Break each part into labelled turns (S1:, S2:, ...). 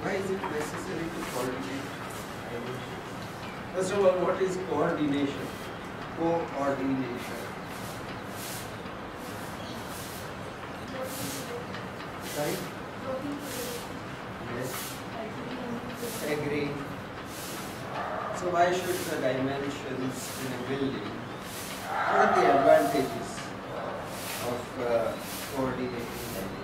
S1: Why is it necessary to coordinate dimensions? First of all, what is coordination? Coordination. Right? Yes. Agree. So why should the dimensions in a building? What are the advantages of coordinating dimensions?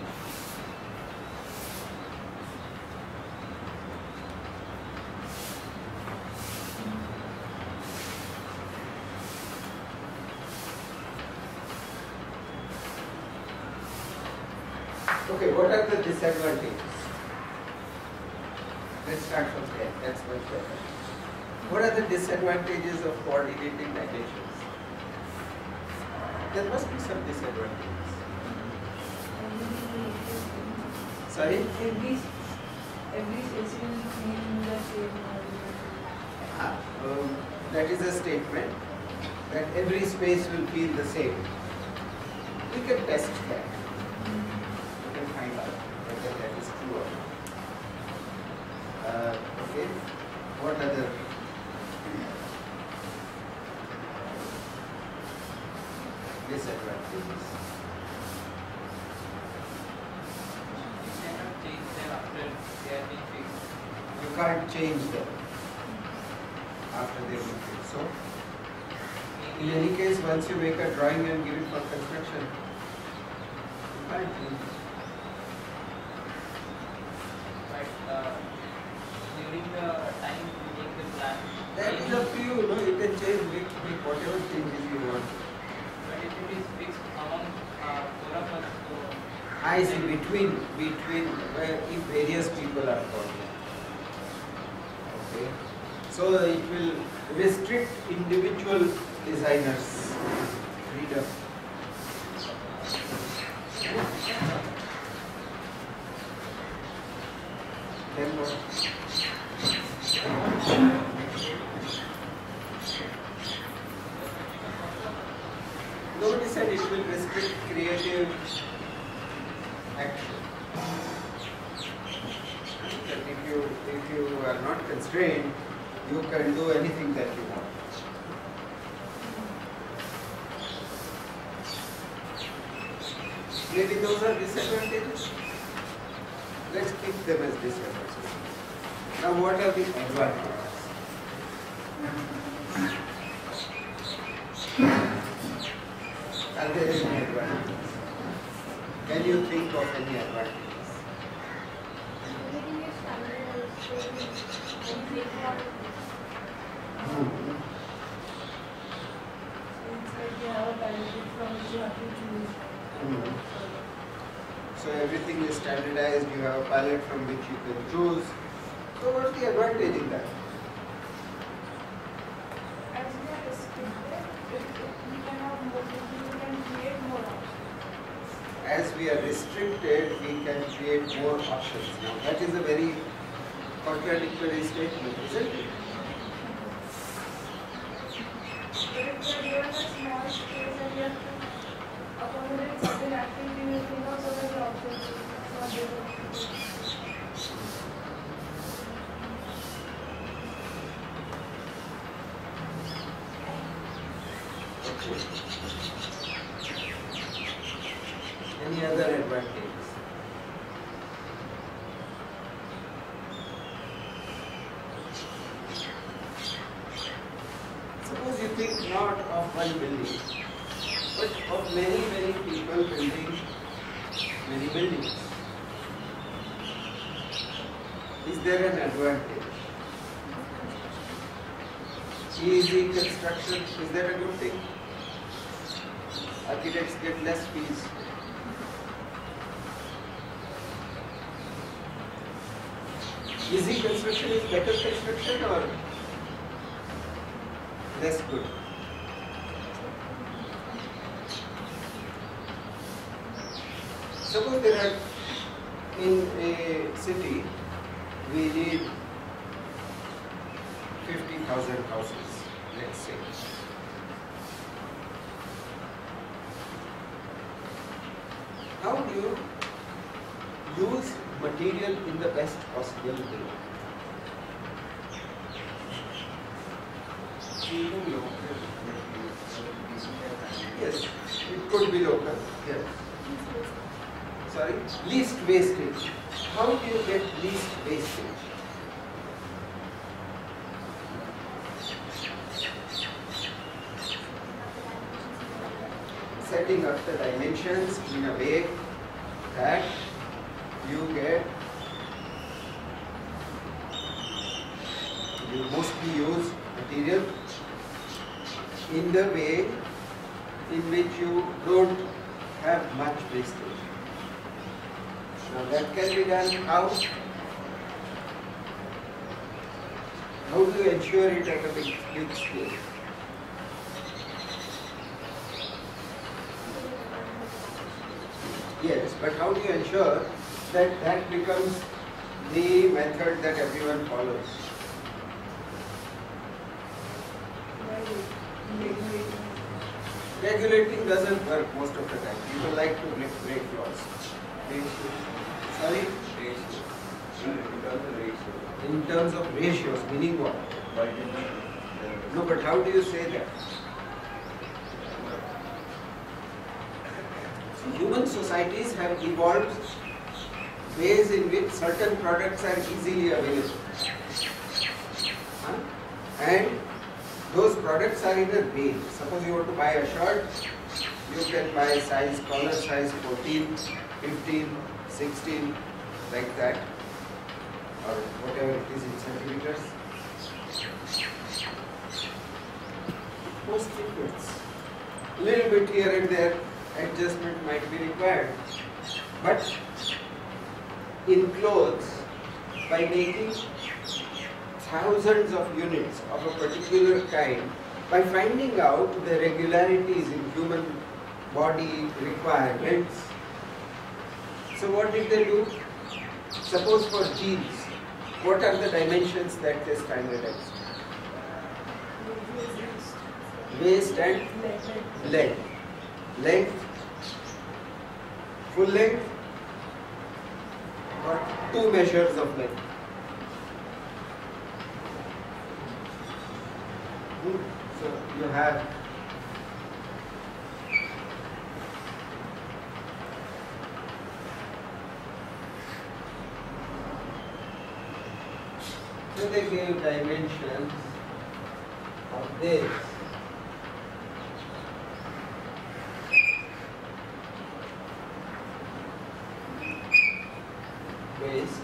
S1: Okay, what are the disadvantages? Let's start from there. That's much better. What are the disadvantages of coordinating dimensions? There must be some disadvantages. Sorry?
S2: Every station in the same.
S1: That is a statement that every space will feel the same. We can test that. We can find out whether that is true or not. Okay. What other? Disadvantages. You can't change them after they have been fixed. So, in any case, once you make a drawing and give it for construction, you can't change it.
S3: But during the time to make the plan,
S1: That is up to you, no? You can change, make whatever changes you want.
S3: but if it is fixed among four of us, so
S1: I see, between where if various people are called. Okay. So it will restrict individual designers' freedom. Then what? Nobody said it will restrict creative action. That if you are not constrained, you can do anything that you want. Maybe those are disadvantages. Let's keep them as disadvantages. Now, what are the advantages? Are there any advantages? Can you think of any advantages? So everything is standardized, you have a palette from which you can choose. So what's the advantage in that?
S2: As we are restricted, we can have more, we can create more options.
S1: As we are restricted, we can create more options. Now that is a very contradictory statement, isn't it?
S2: But if we are given a small space and we have to accommodate certain activity, we think of so many options. It's not difficult.
S1: Any other advantages? Suppose you think not of one building, but of many people building many buildings. Is there an advantage? Easy construction, is that a good thing? Architects get less fees. Easy construction is better construction or less good? Suppose there are, in a city, we need 50,000 houses, let's say. How do you use material in the best possible way. Yes, it could be local. Yes. Sorry, least wastage. How do you get least wastage? Setting up the dimensions in a way that you mostly use material in the way in which you don't have much wastage. Now that can be done how? How do you ensure it at a big scale? Yes, but how do you ensure that that becomes the method that everyone follows? Regulating doesn't work most of the time. People like to break laws. Sorry? In terms of ratios, meaning what? No, but how do you say that? Human societies have evolved ways in which certain products are easily available. And those products are in a range. Suppose you want to buy a shirt, you can buy size, collar size 14, 15, 16, like that, or whatever it is in centimeters. Mostly fits. Little bit here and there, adjustment might be required. But in clothes, by making thousands of units of a particular kind, by finding out the regularities in human body requirements. So what did they do? Suppose for jeans, what are the dimensions that they standardized? Waist and length. Length, full length, or two measures of length. So you have so they gave dimensions of this. Waist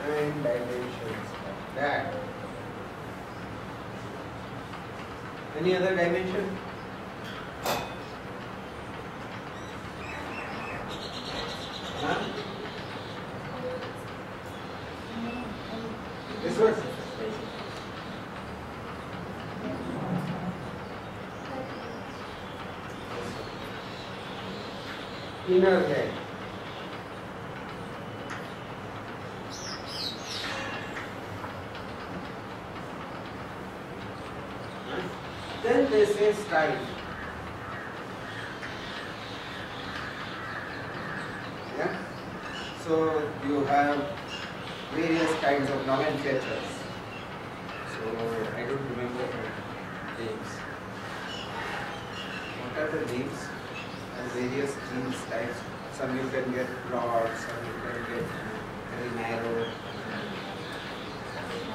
S1: and dimensions of that. Any other dimension? Huh? This one? Inner head. Then they say style. Yeah? So you have various kinds of nomenclatures. So I don't remember the names. What are the names? And various jeans types. Some you can get broad, some you can get very narrow.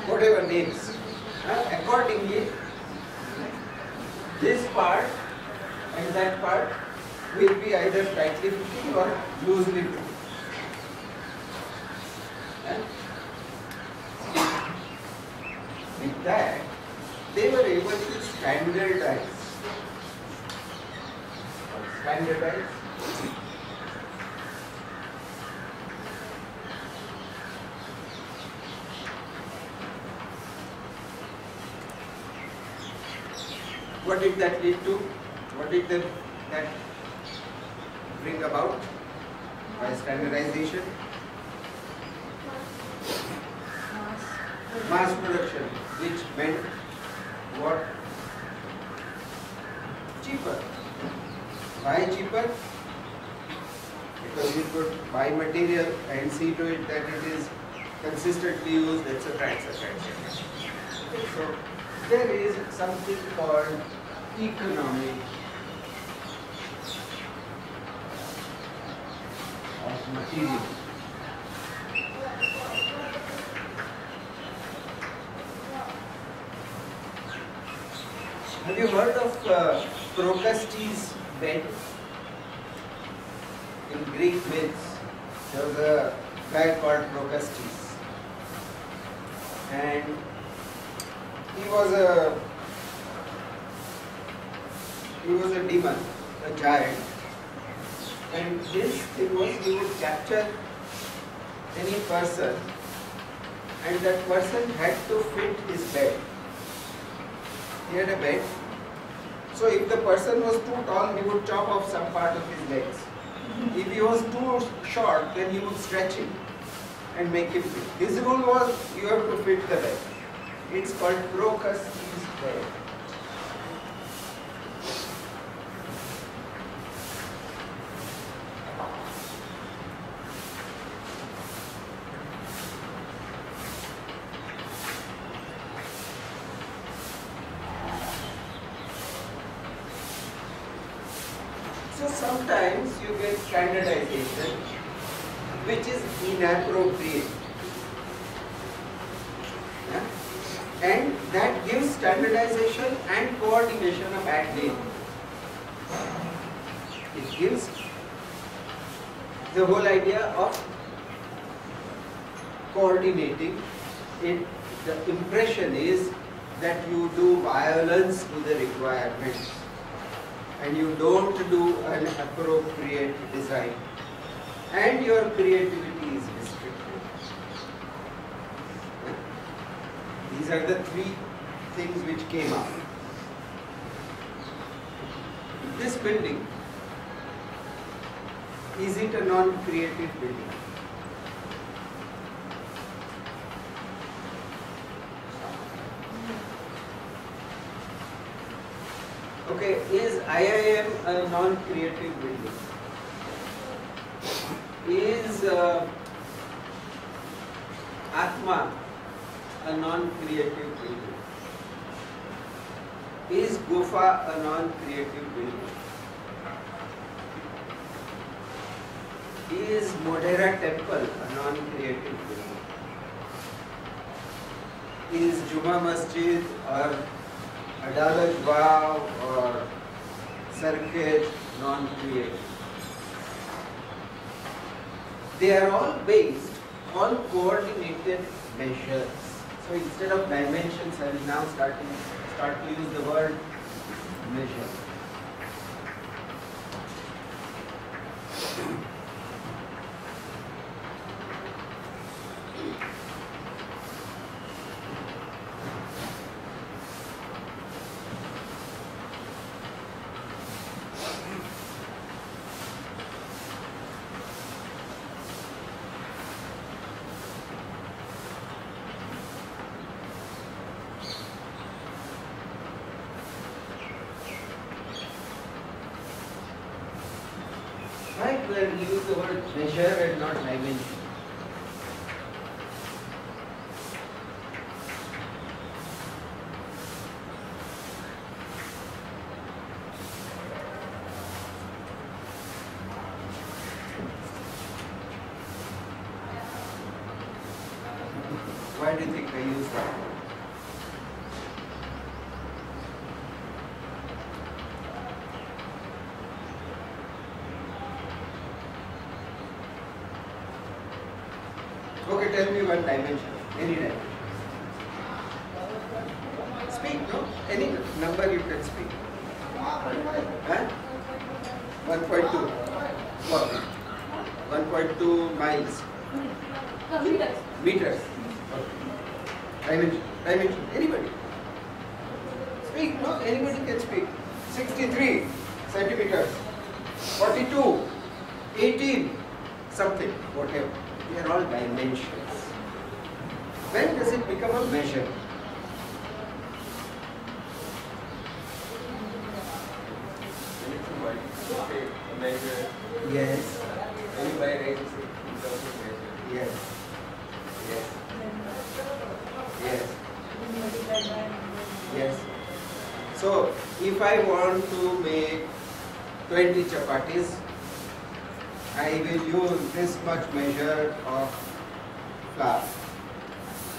S1: Whatever names. Accordingly, this part and that part will be either tightly fitting or loosely fitting. With that, they were able to standardize. What did that lead to? What did that bring about by standardization? Mass production, which meant what? cheaper. Why cheaper? Because you could buy material and see to it that it is consistently used, etc. etc. etc. Okay, so there is something called economy of material. Have you heard of Procrustes' bed? In Greek myths, there was a guy called Procrustes, and he was a demon, a giant, and his thing was he would capture any person, and that person had to fit his bed. He had a bed, so if the person was too tall, he would chop off some part of his legs. If he was too short, then he would stretch him and make him fit. His rule was you have to fit the bed. It's called Procrustes' bed. So sometimes you get standardization which is inappropriate. Yeah? And that gives standardization and coordination a bad name. It gives the whole idea of coordinating it. The impression is that you do violence to the requirements and you don't do an appropriate design, and your creativity is restricted. These are the three things which came up. This building, is it a non-creative building? Okay, is IIM a non-creative building? Is Atma a non-creative building? Is Gufa a non-creative building? Is Modhera Temple a non-creative building? Is Juma Masjid or Adalat Wow or Circuit non-creative? They are all based on coordinated measures. So instead of dimensions, I will now start to use the word measure. Right, where we use the word measure and not dimension. Why do you think I use that word? Okay, tell me one dimension, any dimension. Speak, no? Any number you can speak. Huh? 1.2. What? 1.2 miles. Meters. Okay. Dimension. Anybody? Speak, no? Anybody can speak. 63 centimeters. 42. 18. Something. Whatever. They are all dimensions. When does it become a measure? Okay,
S4: measure.
S1: Yes.
S4: When you buy rice, it's also measure.
S1: Yes. Yes. Yes. Yes. So, if I want to make 20 chapatis, I will use this much measure of flour.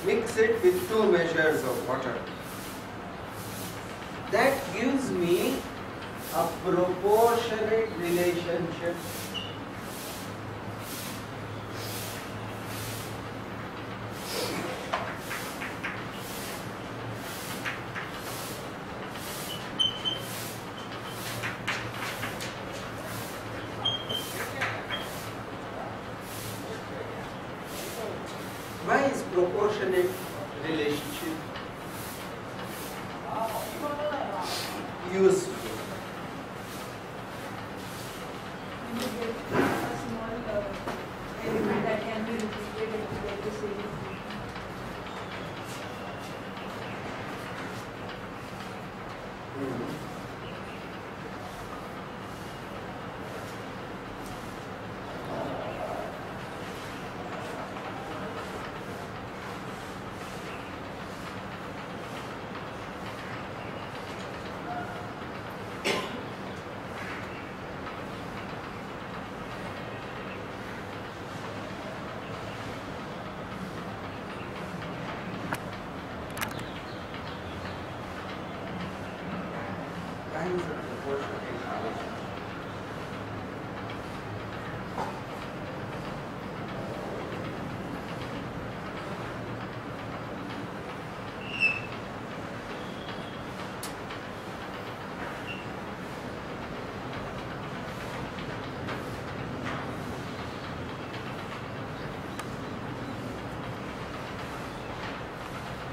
S1: Mix it with 2 measures of water. That gives me a proportionate relationship . Why is proportionate relationship useful? Why is it proportionate relationship?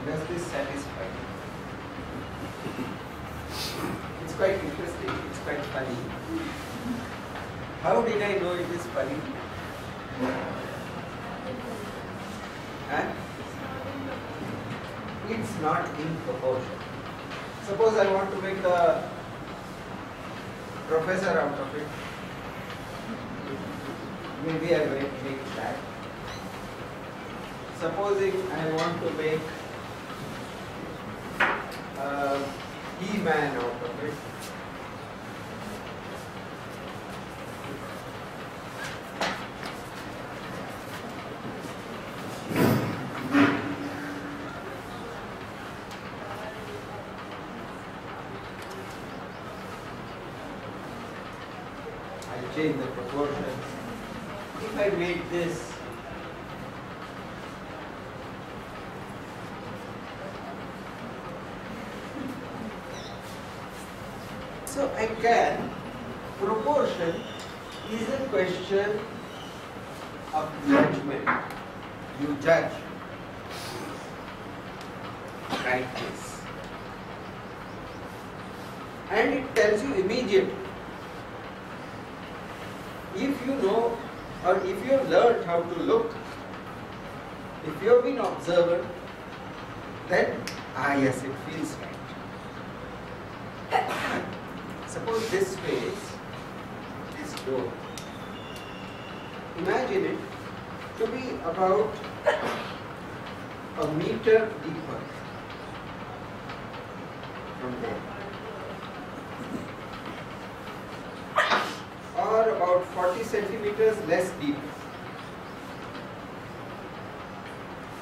S1: Does this satisfy you? It's quite interesting, it's quite funny. How did I know it is funny? Huh? It's not in proportion. Suppose I want to make a professor out of it. Maybe I will make that. Supposing I want to make a He-Man out of it. I change the proportions. If I make this so I can, proportion is a question of judgment. You judge rightness. And it tells you immediately. If you know or if you have learned how to look, if you have been observant, then yes, it feels right. Suppose this space, this door, imagine it to be about a meter deeper from there, or about 40 centimeters less deep.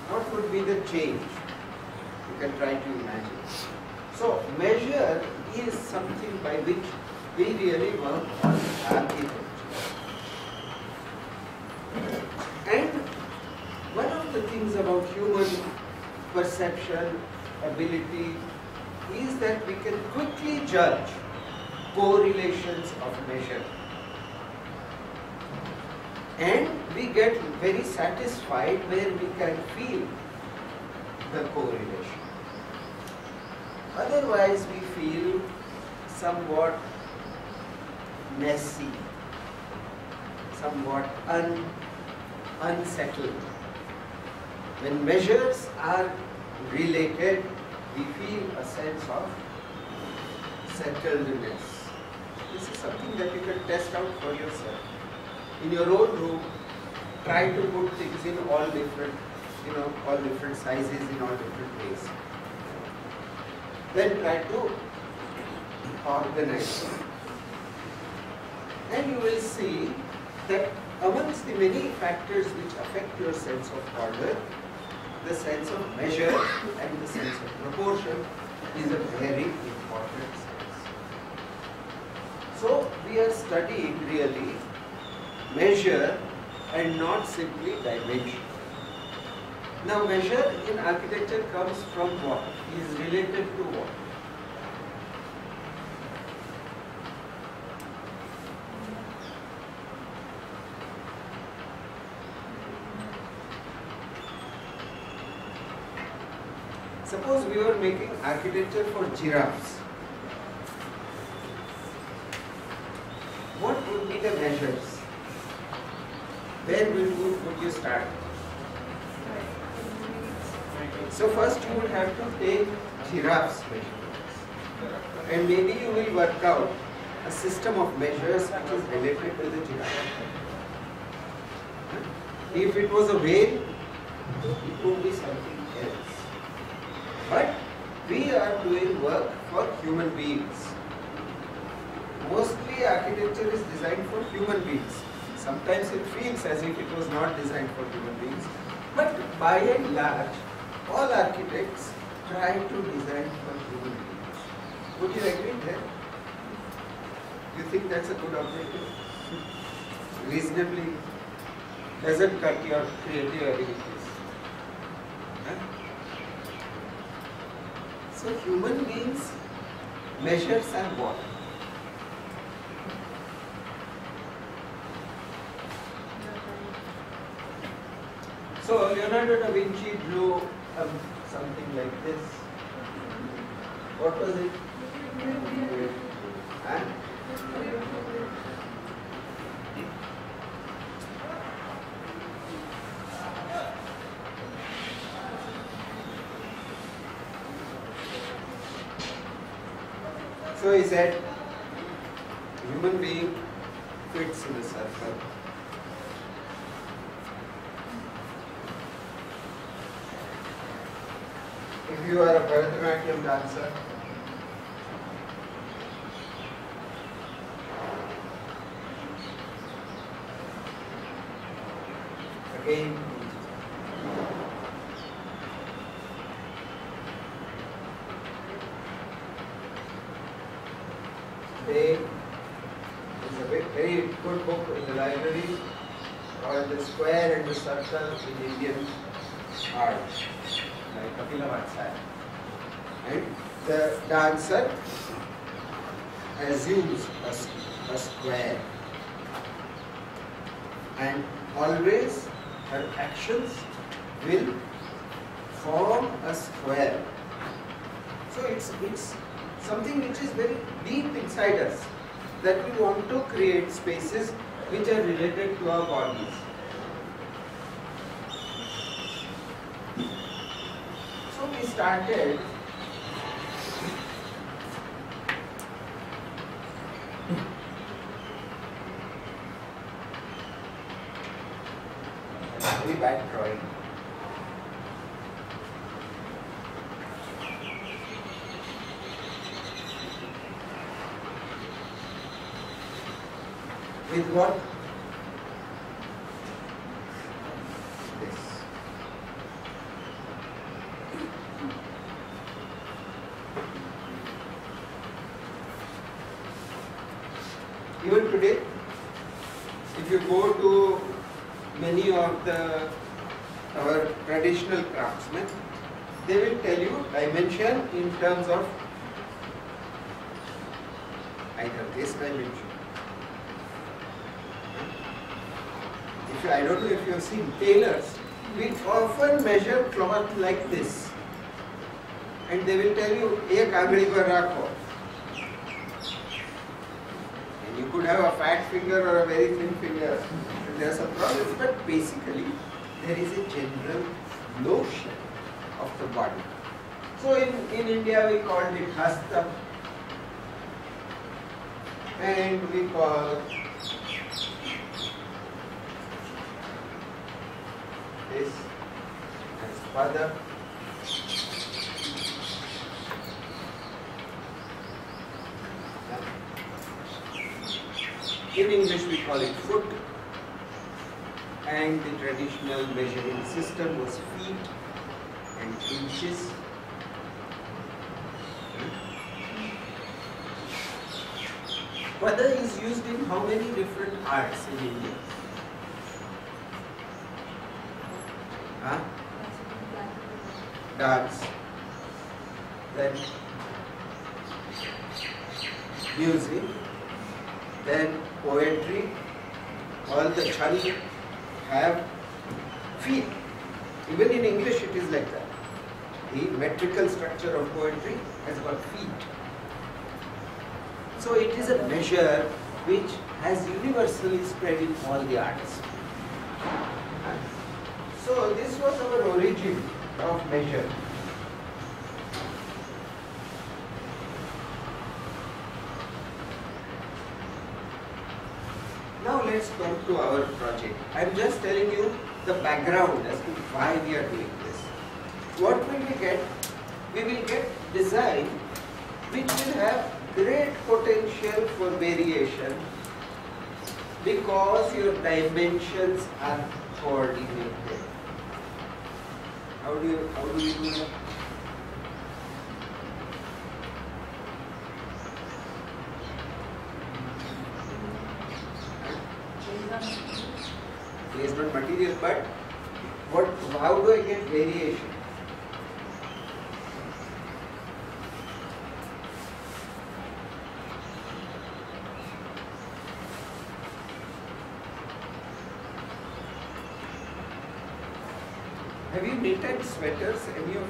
S1: What would be the change? You can try to imagine. So, measure is something by which we really work on architecture. And one of the things about human perception, ability, is that we can quickly judge correlations of measure. And we get very satisfied where we can feel the correlation. Otherwise, we feel somewhat messy, somewhat unsettled. When measures are related, we feel a sense of settledness. This is something that you can test out for yourself. In your own room, try to put things in all different, all different sizes, in all different ways. Then try to organize. And you will see that amongst the many factors which affect your sense of order, the sense of measure and the sense of proportion is a very important sense. So we are studying really measure and not simply dimension. Now measure in architecture comes from what? Is related to what? Suppose we were making architecture for giraffes. What would be the measures? Where would you start? So first you would have to take giraffes measurements. And maybe you will work out a system of measures which is related to the giraffe. If it was a whale, it would be something else. But we are doing work for human beings. Mostly architecture is designed for human beings. Sometimes it feels as if it was not designed for human beings. But by and large, all architects try to design for human beings. Would you agree there? You think that's a good objective? Reasonably doesn't cut your creative abilities. Huh? So human beings measures are what? So Leonardo da Vinci drew something like this. What was it? Huh? So he said, human being fits in a circle. If you are a Bharatanatyam dancer, again, today is a very good book in the library called The Square and the Circle in Indian Art by Kapila Vatsaya. And the dancer assumes a square, and always her actions will form a square. So it's something which is very deep inside us, that we want to create spaces which are related to our bodies. So we started very bad drawing. With what? This. Even today, if you go to many of our traditional craftsmen, they will tell you dimension in terms of either this dimension. I don't know if you have seen tailors, we often measure cloth like this, and they will tell you, ek angri par rakho. And you could have a fat finger or a very thin finger, and there are some problems, but basically there is a general notion of the body. So in India we called it hasta, and we call this as pada. In English we call it foot, and the traditional measuring system was feet and inches. Pada is used in how many different arts in India? Huh? Dance, then music, then poetry. All the chant have feet. Even in English it is like that. The metrical structure of poetry has got feet. So it is a measure which has universally spread in all the arts. So this was our origin of measure. Now let's come to our project. I am just telling you the background as to why we are doing this. What will we get? We will get design which will have great potential for variation because your dimensions are coordinated. How do we do that? Based on material, but how do I get variation? Have you knitted sweaters, any of you?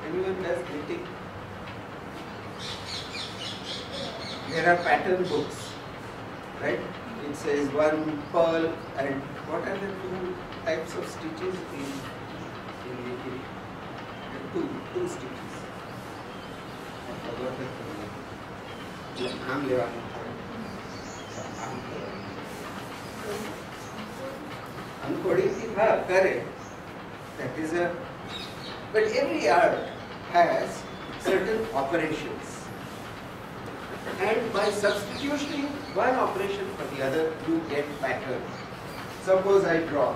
S1: Anyone does knitting? There are pattern books, right? It says one pearl and what are the two types of stitches in knitting? Two stitches. I forgot the name. Correct. That is but every art has certain operations. And by substituting one operation for the other, you get pattern. Suppose I draw.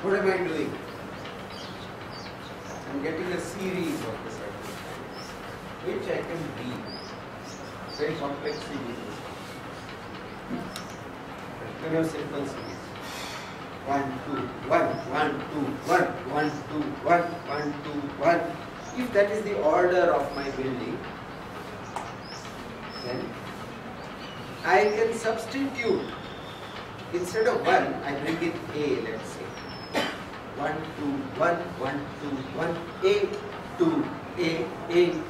S1: What am I doing? I'm getting a series of the circles, which I can read. Very complex series. Simple series. 1, 2, 1, 1, 2, 1, 1, 2, 1, 1, 2, 1. If that is the order of my building, then I can substitute. Instead of 1, I bring it A, let's say. 1, 2, 1, 1, 2, 1, A, 2, A,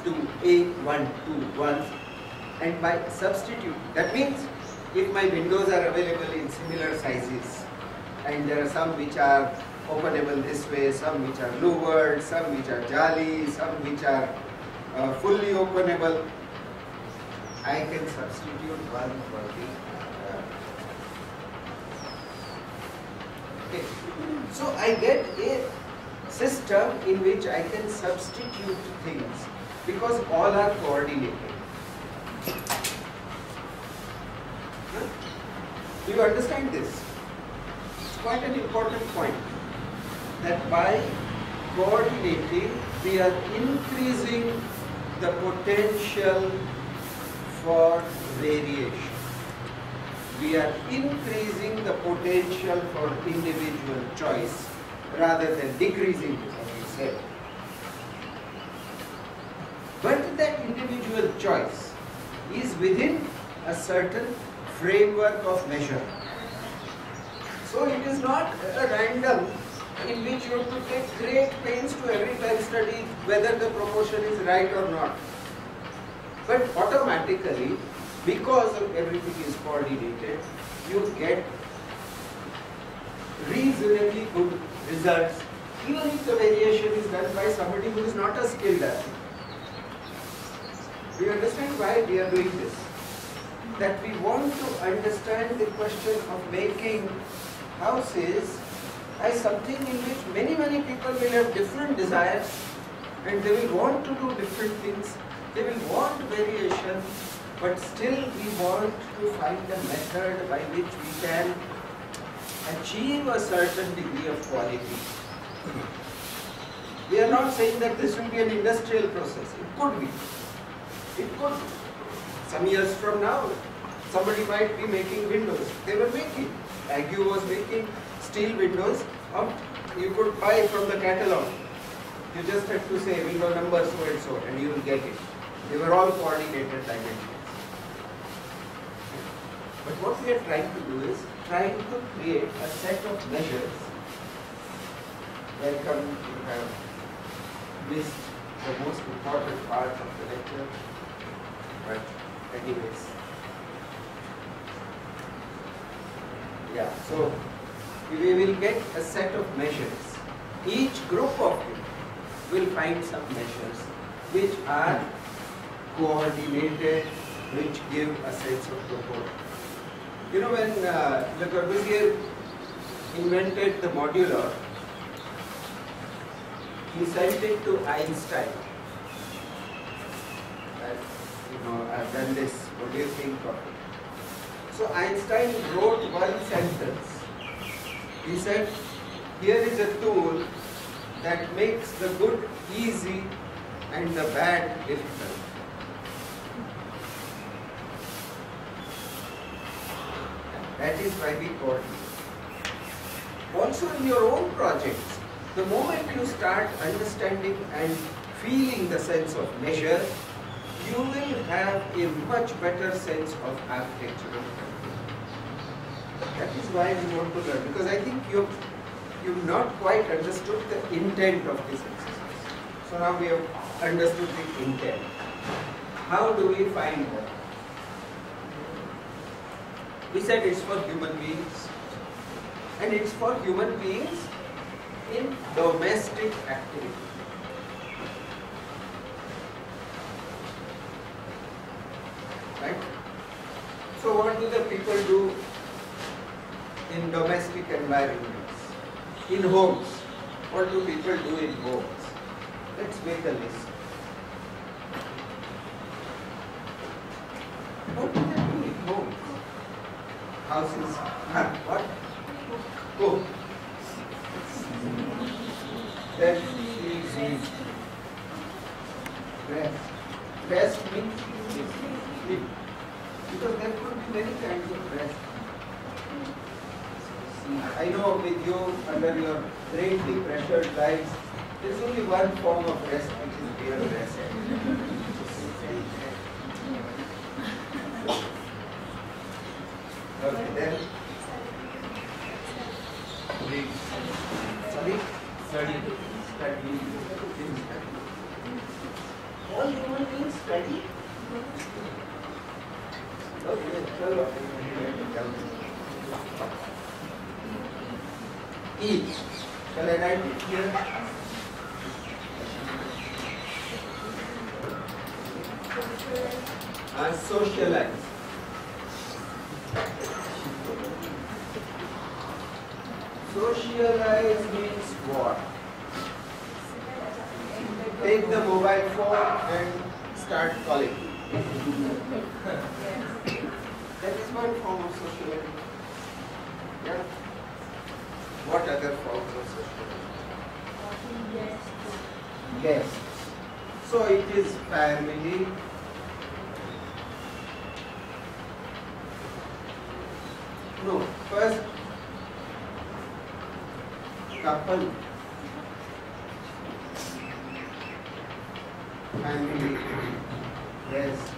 S1: 2, A, 1, 2, 1. And by substitute, that means if my windows are available in similar sizes, and there are some which are openable this way, some which are louvered, some which are jali, some which are fully openable, I can substitute one for the other. Okay. So I get a system in which I can substitute things because all are coordinated. Huh? Do you understand this? It's quite an important point that by coordinating we are increasing the potential for variation. We are increasing the potential for individual choice rather than decreasing it, as we said. But that individual choice is within a certain framework of measure. So it is not a random in which you have to take great pains to every time study whether the proportion is right or not. But automatically, because of everything is coordinated, you get reasonably good results, even if the variation is done by somebody who is not a skilled athlete. Do you understand why we are doing this? That we want to understand the question of making houses as something in which many people will have different desires and they will want to do different things. They will want variation, but still we want to find a method by which we can achieve a certain degree of quality. We are not saying that this will be an industrial process. It could be. It could be. Some years from now, somebody might be making windows. They were making. Agu was making steel windows. You could buy from the catalog. You just had to say window number so and you will get it. They were all coordinated dimensions. But what we are trying to do is trying to create a set of measures. Welcome, you have missed the most important part of the lecture. But anyways. Yeah, so we will get a set of measures. Each group of you will find some measures which are coordinated, which give a sense of proportion. You know, when Le Corbusier invented the modular, he sent it to Einstein. I've done this, what do you think of it? So Einstein wrote one sentence. He said, here is a tool that makes the good easy and the bad difficult. That is why we coordinate. Also in your own projects, the moment you start understanding and feeling the sense of measure, you will have a much better sense of architectural control. That is why we want to learn, because I think you've not quite understood the intent of this exercise. So now we have understood the intent. How do we find that? We said it's for human beings, and it's for human beings in domestic activity. Right? So what do the people do in domestic environments? In homes. What do people do in homes? Let's make a list. What do they do in homes? Houses. What? Cook. Then rest. Rest means sleep. Because there could be many kinds of rest. I know with you, under your greatly pressured lives, there is only one form of rest, which is real rest. Okay, then. Sorry? Study. All human beings study? Okay, chalo. Eat. Shall I write it here? Socialize. Socialize means what? Take the mobile phone and start calling. That is one form of socializing. Yeah. What other forms of socializing? Guests. So it is family. No, first couple, family, guests,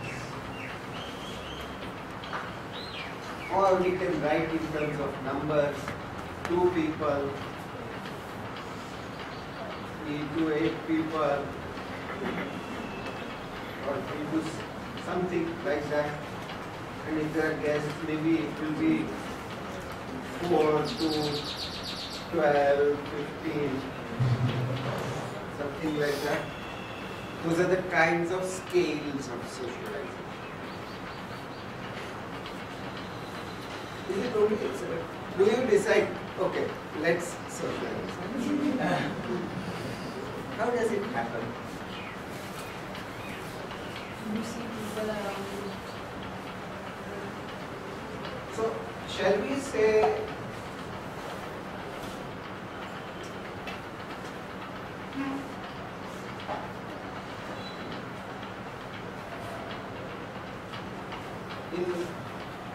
S1: or we can write in terms of numbers, 2 people, 3 to 8 people, or 3 to something like that. And if there are guests, maybe it will be 4 to 12, 15, something like that. Those are the kinds of scales of socializing. Is it only, do you decide, okay, let's socialize? How does it happen?
S2: You see people around you.
S1: So, shall we say,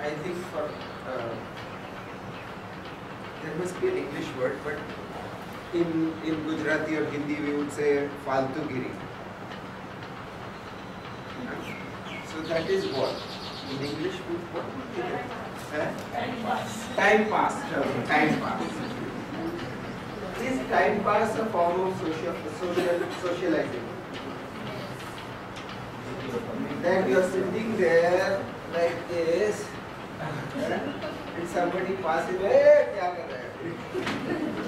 S1: I think for, there must be an English word, but in Gujarati or Hindi we would say faltugiri. So that is what? In English, what would be that?
S3: Time pass.
S1: Time pass. Time pass. Is time pass a form of socializing? That you are sitting there like this, and somebody passes, hey, kya kar rahe ho?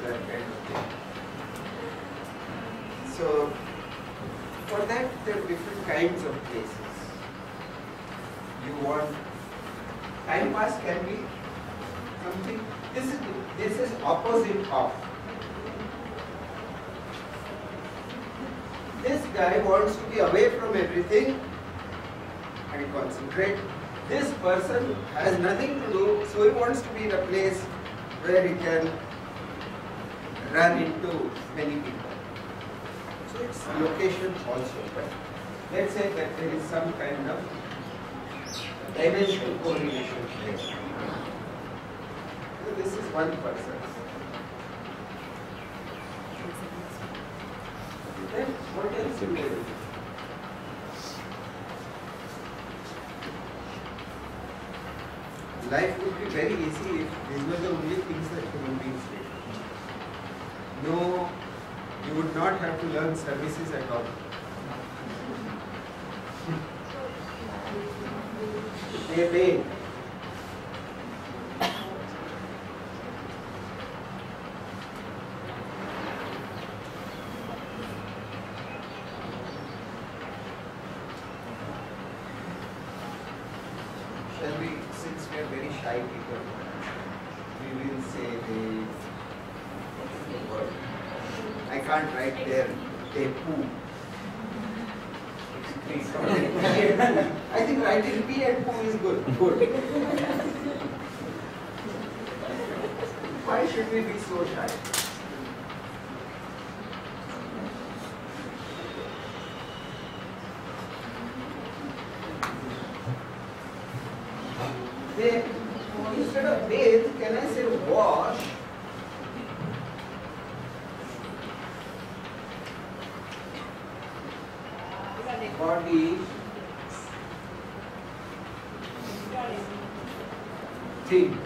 S1: That kind of thing. So, for that there are different kinds of places. You want time pass can be something. This is opposite of. This guy wants to be away from everything and concentrate. This person has nothing to do, so he wants to be in a place where he can run into many people. So it's location also. But let's say that there is some kind of dimensional correlation there. So this is one person. Then what else you do? Life would be very easy if these were the only things that human beings did. No, you would not have to learn services at all. They pay. Shall we, since we are very shy people, we will say the word. I can't write there, they poo. I think writing P and poo is good. Good. Why should we be so shy? They, instead of bathe, can I say wash? Body, things.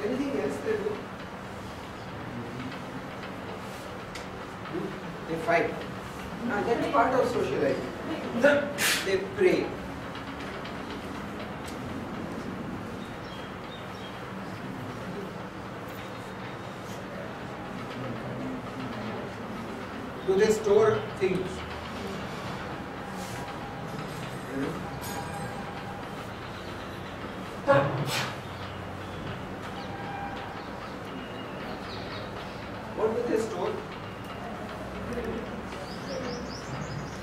S1: Anything else they do? They fight. Now that's part of socializing. They pray. Do they store things? What do they store?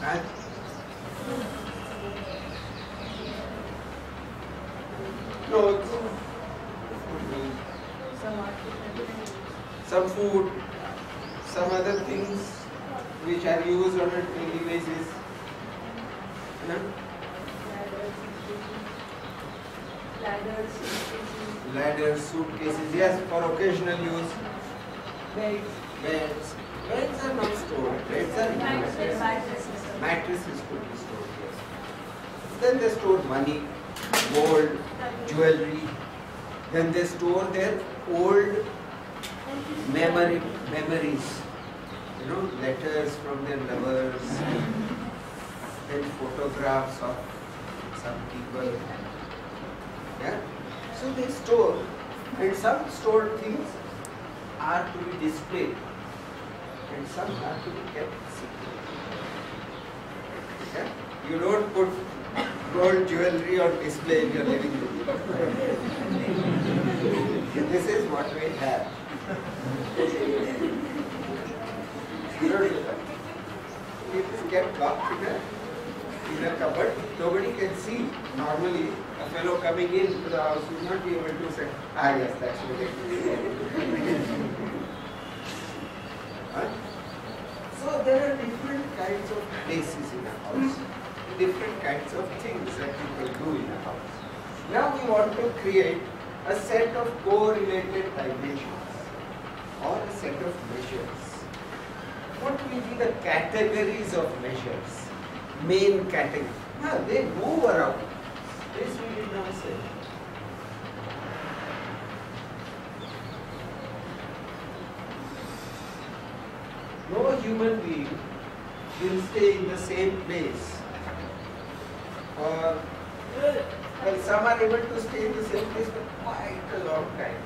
S1: And clothes, some food, some other things which are used on a daily basis. You know?
S2: Ladders, suitcases,
S1: Ladders, suitcases, yes, for occasional use.
S2: beds,
S1: Beds. Beds are not stored. Beds are
S2: mattresses,
S1: used.
S2: mattresses.
S1: Mattresses could be stored, yes. Then they store money, gold, jewelry. Then they store their old memories. You know, letters from their lovers, then photographs of some people. Yeah? So they store, and some stored things are to be displayed, and some are to be kept secret. Yeah? You don't put gold jewelry on display in your living room. This is what we have. You don't do that. It is kept locked in a cupboard. Nobody can see. Normally, a fellow coming into the house will not be able to say, ah yes, that's ridiculous. Huh? So there are different kinds of places in a house, different kinds of things that people do in a house. Now we want to create a set of correlated dimensions or a set of measures. What will be the categories of measures? Main category. Now they move around. This we did not say. No human being will stay in the same place. Or well, some are able to stay in the same place for quite a long time.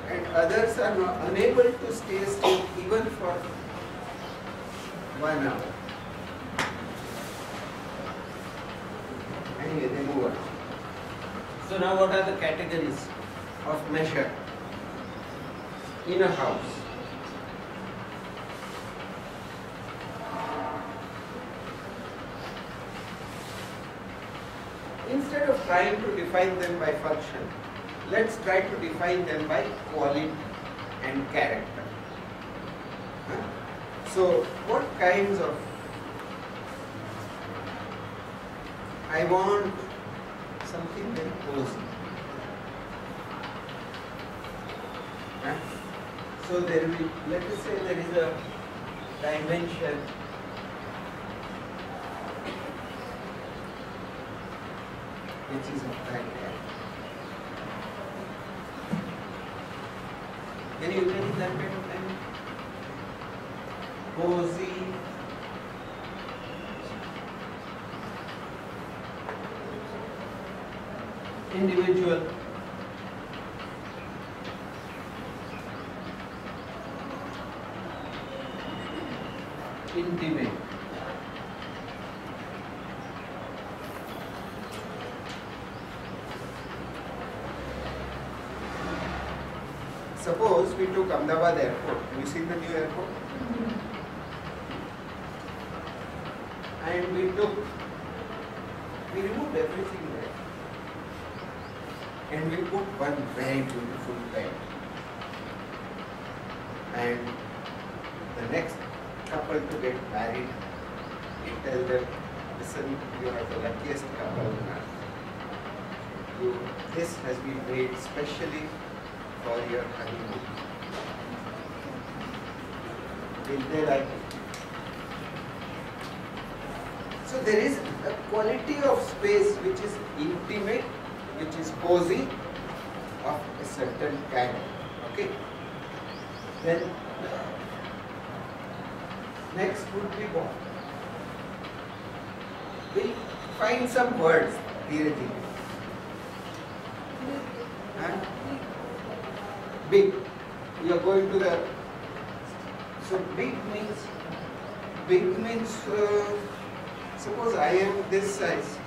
S1: And others are not unable to stay still even for 1 hour. Anyway, they move on. So now what are the categories of measure in a house? Instead of trying to define them by function, let's try to define them by quality and character. Huh? So, what kinds of... I want something very cozy. Huh? So, there will be, let us say there is a dimension which is of that kind. Can you imagine that kind of thing? Cozy, individual, intimate. Suppose we took Ahmedabad airport. Have you seen the new airport? And we removed everything there. And we put one very beautiful bed. And the next couple to get married, we tell them, listen, you are the luckiest couple on earth. This has been made specially for your honeymoon. Will they like it? So there is a quality of space which is intimate, which is cozy, of a certain kind. Okay? Then next would be what? We'll find some words. Dheere dheere. Huh? Big. You are going to the... So big means, suppose I am this size,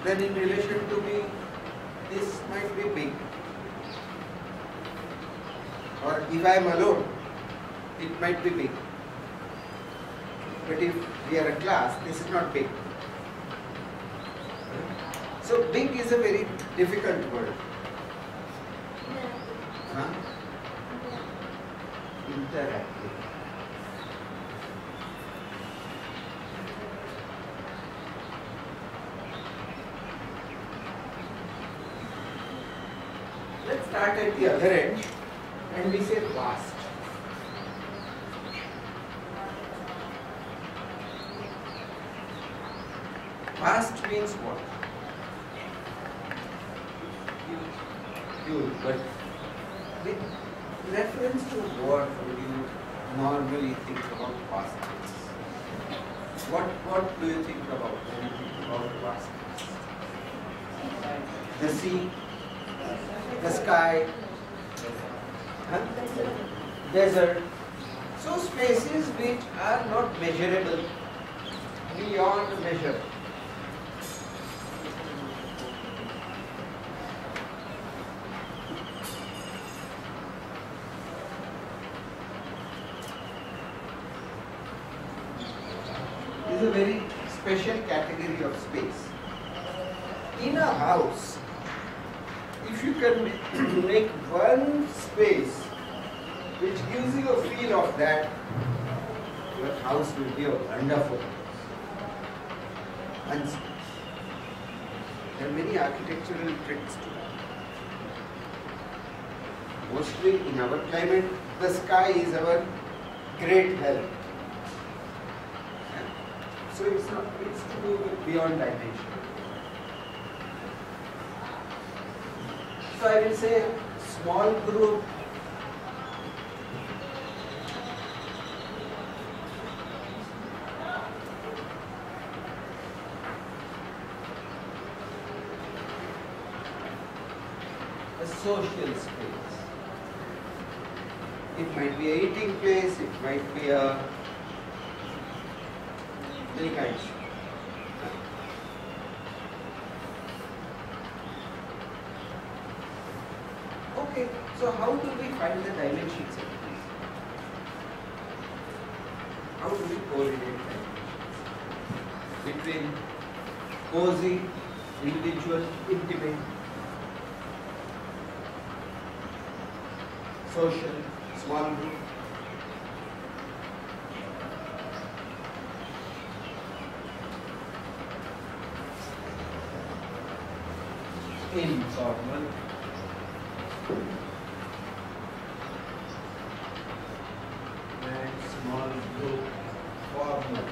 S1: then in relation to me, this might be big. Or if I am alone, it might be big. But if we are a class, this is not big. So big is a very difficult word. Huh? Interactive. Let's start at the other end and we say vast. Vast means what? Huge, but with reference to what would you normally think about vastness? What do you think about when you think about vastness? The sea, the sky, huh? Desert. So spaces which are not measurable, beyond measure. Is a very special category of space. In a house, if you can make one space which gives you a feel of that, your house will be a wonderful house. And there are many architectural tricks to that. Mostly in our climate, the sky is our great help. So it's to do with beyond dimension. So I will say small group, a social space. It might be a eating place, it might be a many kinds. Okay, so how do we find the dimensions of these? How do we correlate dimensions between cozy, individual, intimate, social, small group? Informal, and small group, formal.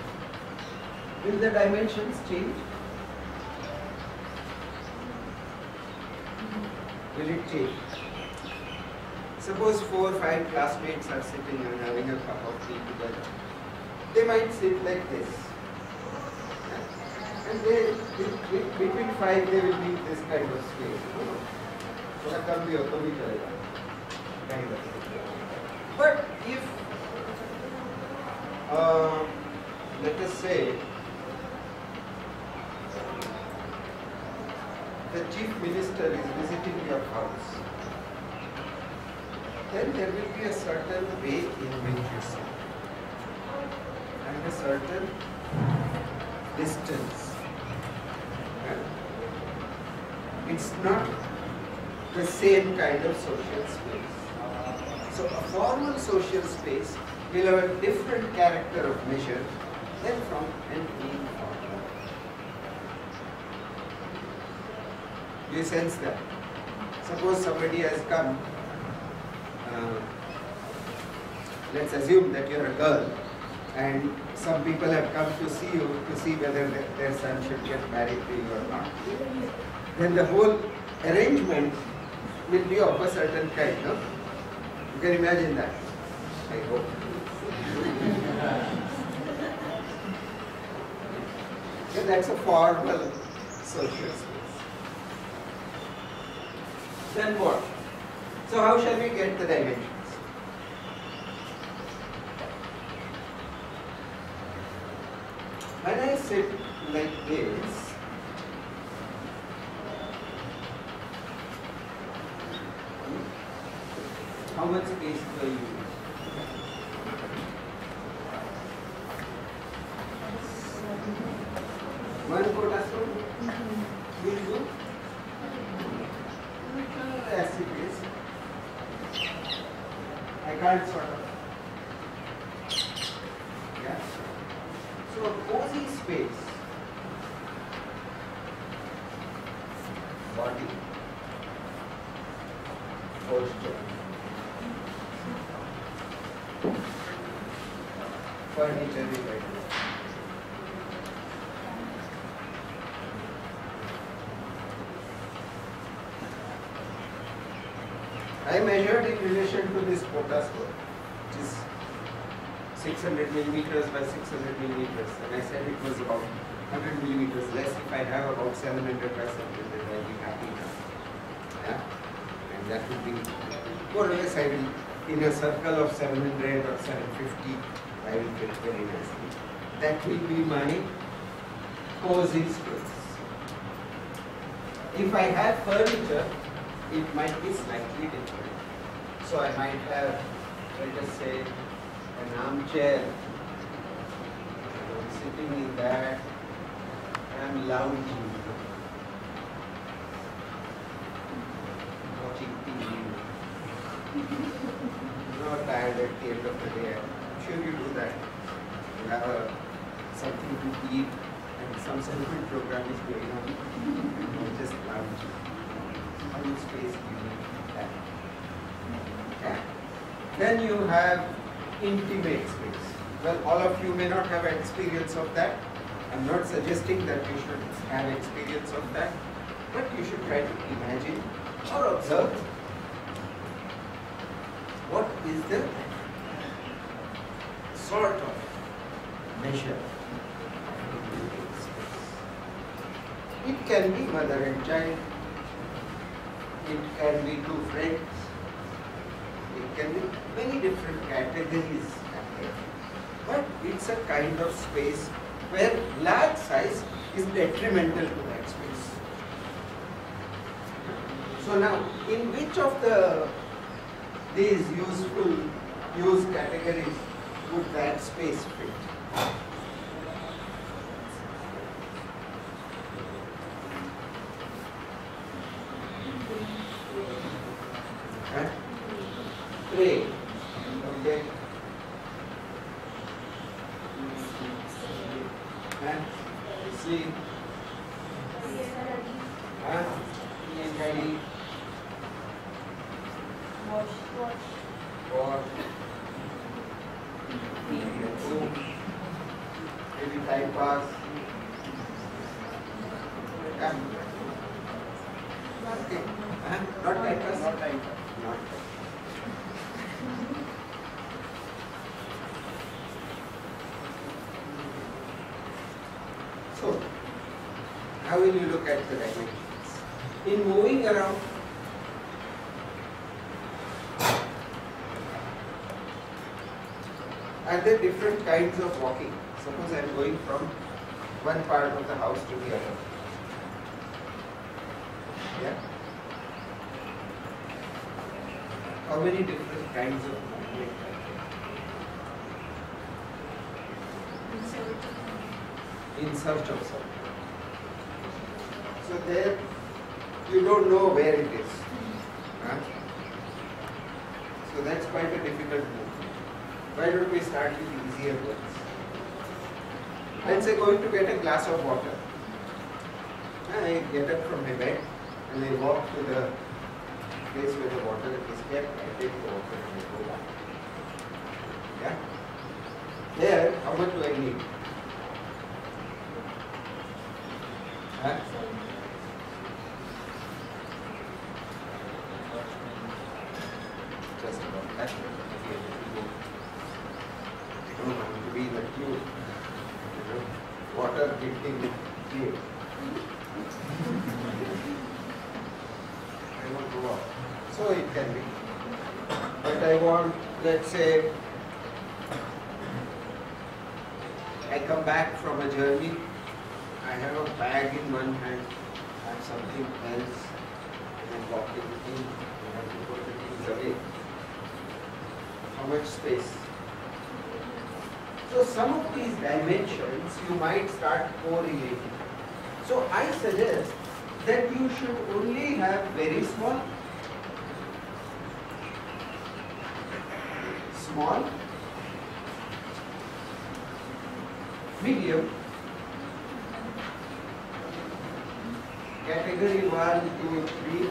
S1: Will the dimensions change? Will it change? Suppose 4 or 5 classmates are sitting and having a cup of tea together. They might sit like this. And they, between 5 they will be this kind of space. थोड़ा कम भी हो तो भी चलेगा. Kind of. But if, let us say, the chief minister is visiting your house, then there will be a certain way in which you sit and a certain distance. It's not the same kind of social space. So a formal social space will have a different character of measure than from an informal. You sense that? Suppose somebody has come, let's assume that you're a girl and some people have come to see you to see whether their son should get married to you or not. Then the whole arrangement will be of a certain kind, no? You can imagine that, I hope. So that's a formal social space. Then what? So how shall we get the dimensions? When I sit like this, how much space do I use? One quota stone will do. As it is, I can't sort of. Yeah. So a cozy space, body, posture. Furniture is like this. I measured in relation to this quota score, which is 600 millimeters by 600 millimeters, and I said it was about 100 millimeters less. If I have about 700 by 700, I'll be happy now. Yeah? And that would be more or less, I will, in a circle of 700 or 750, I will fit very nicely. That will be my cozy space. If I have furniture, it might be slightly different. So I might have, let us say, an armchair. I'm sitting in that. I'm lounging, watching TV. Not tired at the end of the day. I'm sure you do that. You have something to eat and some celebrity program is going on. You just lounge. How much space do you need that? Yeah. Then you have intimate space. Well, all of you may not have experience of that. I'm not suggesting that you should have experience of that, but you should try to imagine or observe what is the sort of measure of intimate space. It can be mother and child, it can be two friends, it can be many different categories, but it's a kind of space where large size is detrimental to that space. So now, in which of these useful use categories would that space fit? Pray. Okay. Sleep. Study. Wash. Maybe time pass. Yeah. Okay. Not time pass. Not time pass. Not. So, how will you look at the dimensions? In moving around, are there different kinds of walking? Suppose I am going from one part of the house to the other. Yeah? How many different kinds of movement are there? In search of something. So there, you don't know where it is. Huh? So that's quite a difficult movement. Why don't we start with easier ones? Let's say going to get a glass of water. I get up from my bed and I walk to the place where the water is kept. I take the water and I go back. Yeah? There, how much do I need? Huh? Just about that. I don't want to be in the queue. Water hitting the queue. I want to walk. So it can be. But I want, let's say, I come back from a journey. I have a bag in one hand, I have something else, and I'm walking in, I have to put the things away. How much space? So some of these dimensions you might start correlating. So I suggest that you should only have very small, medium, category 1, 2, 3,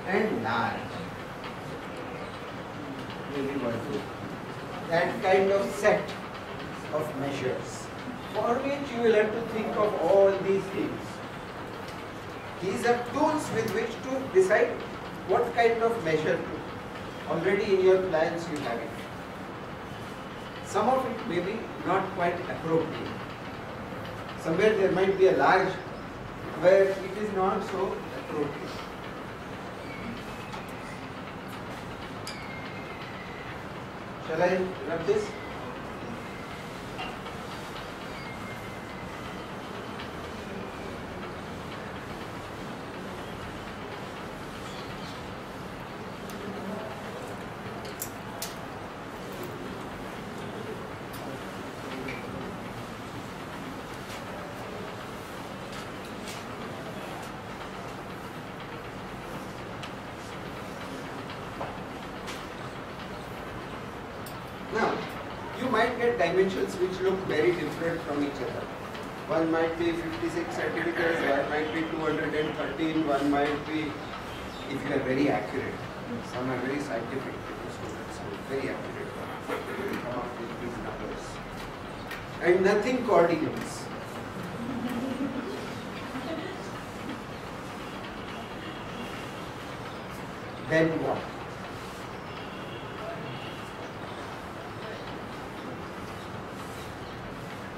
S1: and large. Maybe 1, 2. That kind of set of measures, for which you will have to think of all these things. These are tools with which to decide what kind of measure to. Already in your plans you have it. Some of it may be not quite appropriate. Somewhere there might be a large where it is not so appropriate. Shall I rub this? Now, you might get dimensions which look very different from each other. One might be 56 centimeters, one might be 213, one might be, if you are very accurate. Some are very scientific students, very accurate. Come up with these numbers. And nothing coordinates. Then what?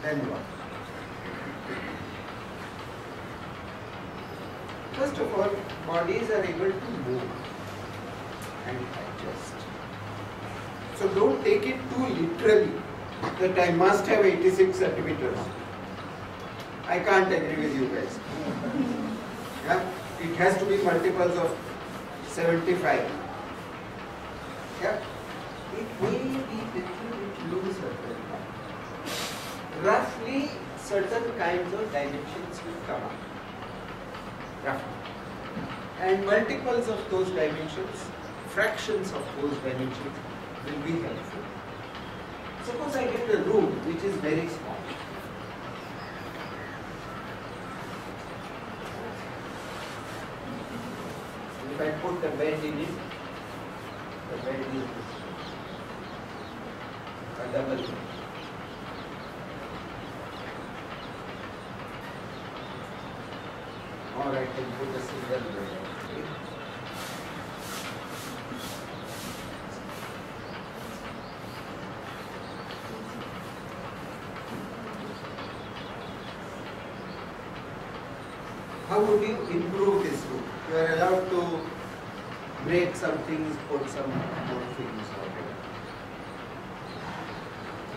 S1: Then what? First of all, bodies are able to move and adjust. So don't take it too literally that I must have 86 centimeters. I can't agree with you guys. Yeah? It has to be multiples of 75. Yeah? It may be little bit looser. Roughly, certain kinds of dimensions will come up. Roughly. And multiples of those dimensions, fractions of those dimensions will be helpful. Suppose I get a room which is very small. If I put the bed in it, the bed is a double bed. Or I can put a single bed. Okay. How would you improve this room? You are allowed to break some things, put some more things, whatever.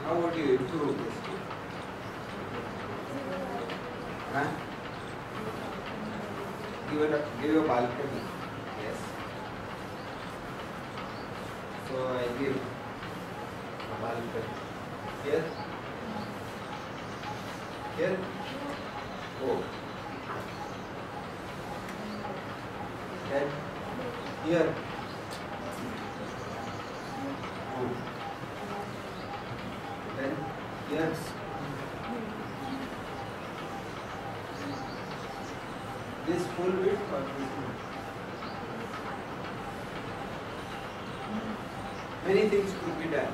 S1: How would you improve this room? Huh? Give a balcony. Yes. So I give a balcony. Here. Here. Oh. Then here. Oh. Then here. This full width or this width? Many things could be done.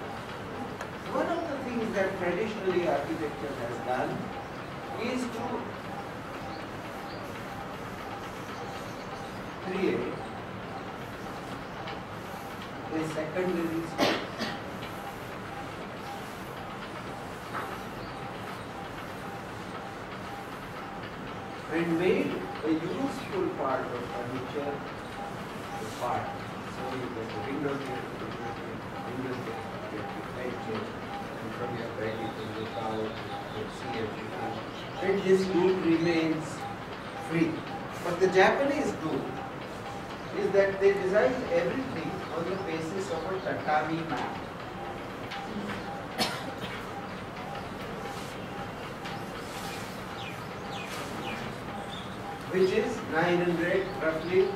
S1: One of the things that traditionally architecture has done is to create a secondary space. And made a useful part of furniture a part. So you get the windows here, windows there, bed here, and from your bed you can look out, you can see everything. And this room remains free. What the Japanese do is that they design everything on the basis of a tatami map. Which is 900 roughly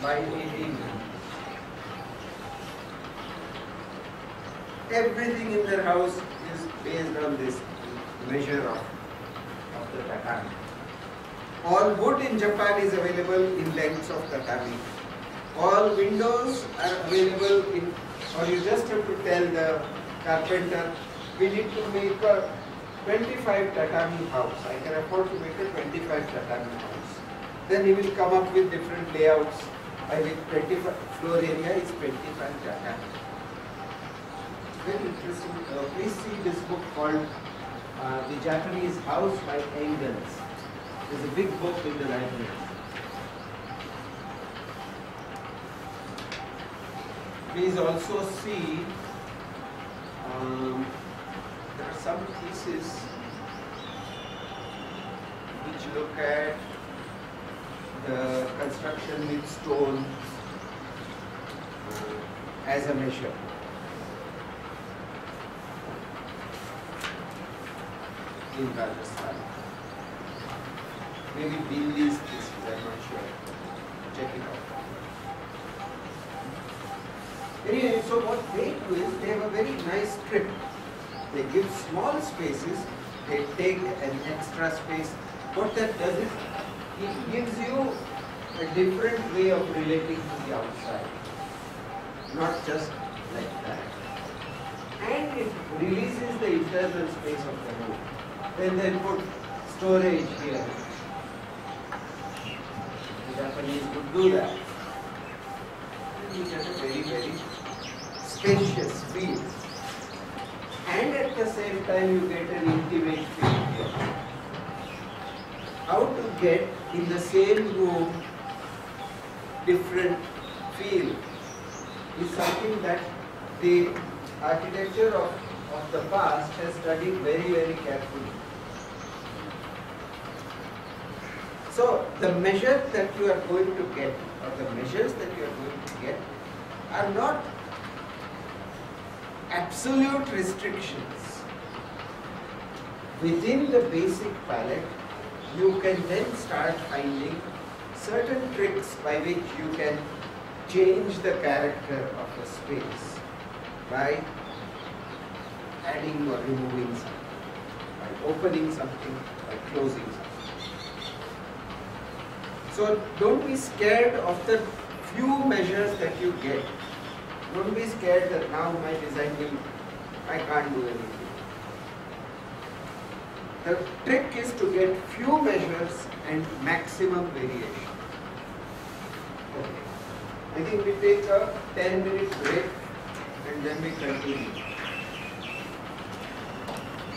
S1: by 1800. Everything in their house is based on this measure of the tatami. All wood in Japan is available in lengths of tatami. all windows are available in, or you just have to tell the carpenter, we need to make a 25 tatami house. I can afford to make a 25 tatami house. Then he will come up with different layouts. I will 25 floor area is 25 tatami. Very interesting. Please see this book called The Japanese House by Engels. There's a big book in the library. Please also see, there are some theses which look at the construction with stone as a measure. In Rajasthan. Maybe Billy's thesis, I'm not sure. Check it out. Anyway, so what they do is they have a very nice strip. They give small spaces, they take an extra space. What that does is, it gives you a different way of relating to the outside. Not just like that. And it releases the internal space of the room. Then they put storage here. The Japanese would do that. And you get a very, very spacious feel. And at the same time you get an intimate feel here. How to get in the same room different feel is something that the architecture of the past has studied very, very carefully. So the measure that you are going to get, or the measures that you are going to get, are not absolute restrictions. Within the basic palette, you can then start finding certain tricks by which you can change the character of a space by adding or removing something, by opening something, by closing something. So don't be scared of the few measures that you get. Don't be scared that now my design I can't do anything. The trick is to get few measures and maximum variation. Okay. I think we take a 10-minute break and then we continue.